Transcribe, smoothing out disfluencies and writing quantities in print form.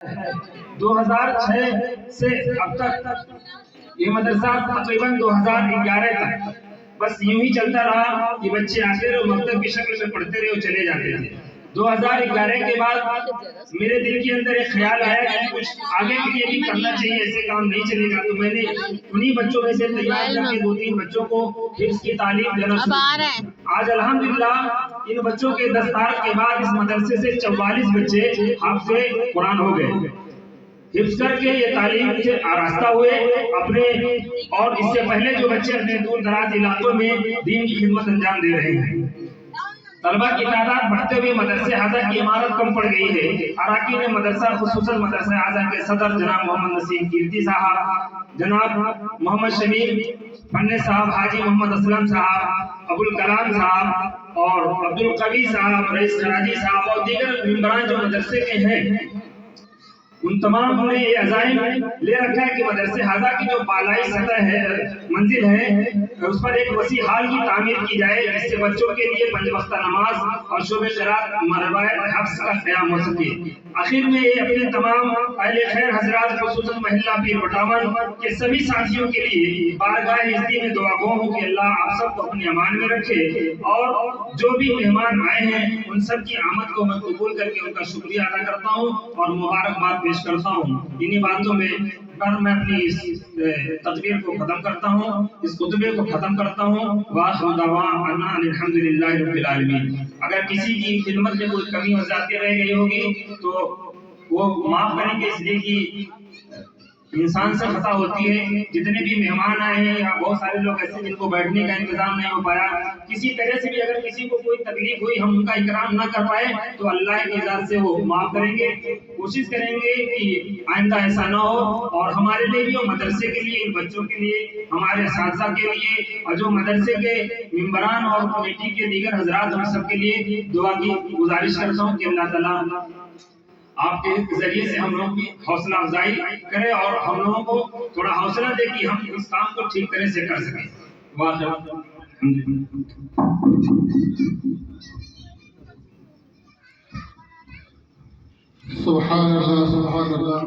2006 سے اب تک یہ مدرسہ تقریباً 2011 تک بس یوں ہی چلتا رہا کہ بچے آتے رہے مکتب کی شکل میں پڑھتے رہے اور چلے جاتے تھے۔ 2011 کے بعد میرے دل کے اندر ایک خیال آیا کہ کچھ آگے کے لیے بھی کرنا چاہیے، ایسے کام نہیں چلے گا، تو میں نے انہی بچوں میں سے تیار کر کے 2-3 بچوں کو حفظ کی تعلیم دینا شروع کیا۔ آج الحمدللہ ان بچوں کے دستار کے بعد اس مدرسے سے 44 بچے حافظ قرآن ہو گئے، حفظ کر کے یہ تعلیم سے آراستہ ہوئے اپنے، اور اس سے پہلے جو بچے اپنے دور دراز علاقوں میں دین کی خدمت انجام دے رہے ہیں۔ طلبہ کی تعداد بڑھتے ہوئے مدرسہ اعظہ کی عمارت کم پڑ گئی ہے۔ اراکین مدرسہ خصوصاً مدرسہ اعظہ کے صدر جناب محمد نسیم کیرتی صاحب، جناب محمد شمیر فن صاحب، حاجی محمد اسلم صاحب، ابو الکلام صاحب اور عبد القوی صاحب، رئیس خراجی صاحب اور دیگر ممبران جو مدرسے کے ہیں، ان تمام نے یہ عزائم لے رکھا ہے کہ مدرسہ اعظہ کی جو بالائی سطح ہے، منزل ہے، اس پر ایک وسیع ہال کی تعمیر کی جائے جس سے بچوں کے لیے 5 وقتہ نماز اور شعبہ قرات روایت حفظ کا قیام ہو سکے۔ آخر میں یہ اپنے تمام اہل خیر حضرات خصوصاً محلہ پیر بٹاون کے سبھی ساتھیوں کے لیے بارگاہ عزتی میں دعا گو ہوں کہ اللہ آپ سب کو اپنے امان میں رکھے، اور جو بھی مہمان آئے ہیں ان سب کی آمد کو میں قبول کر کے ان کا شکریہ ادا کرتا ہوں اور مبارکباد پیش کرتا ہوں۔ انہی باتوں میں میں اپنی اس تقریر کو ختم کرتا ہوں، اس خطبے کو ختم کرتا ہوں۔ وآخر دعوانا الحمدللہ رب العالمین۔ اگر کسی کی خدمت میں کوئی کمی و زیادتی رہ گئی ہوگی تو وہ معاف کریں گے، اس لیے کہ انسان سے خطا ہوتی ہے۔ جتنے بھی مہمان آئے ہیں یا بہت سارے لوگ ایسے جن کو بیٹھنے کا انتظام نہیں ہو پایا، کسی طرح سے بھی اگر کسی کو کوئی تکلیف ہوئی، ہم ان کا اکرام نہ کر پائے تو اللہ کی ذات سے وہ معاف کریں گے۔ کوشش کریں گے کہ آئندہ ایسا نہ ہو، اور ہمارے لیے بھی اور مدرسے کے لیے، ان بچوں کے لیے، ہمارے اساتذہ کے لیے اور جو مدرسے کے ممبران اور کمیٹی کے دیگر حضرات ہم سب کے لیے دعا کی گزارش کرتا ہوں کہ اللہ تعالیٰ آپ کے ذریعے سے ہم لوگ کی حوصلہ افزائی کرے اور ہم لوگوں کو تھوڑا حوصلہ دے کہ ہم اس کام کو ٹھیک طرح سے کر سکیں۔ سبحان اللہ، سبحان اللہ۔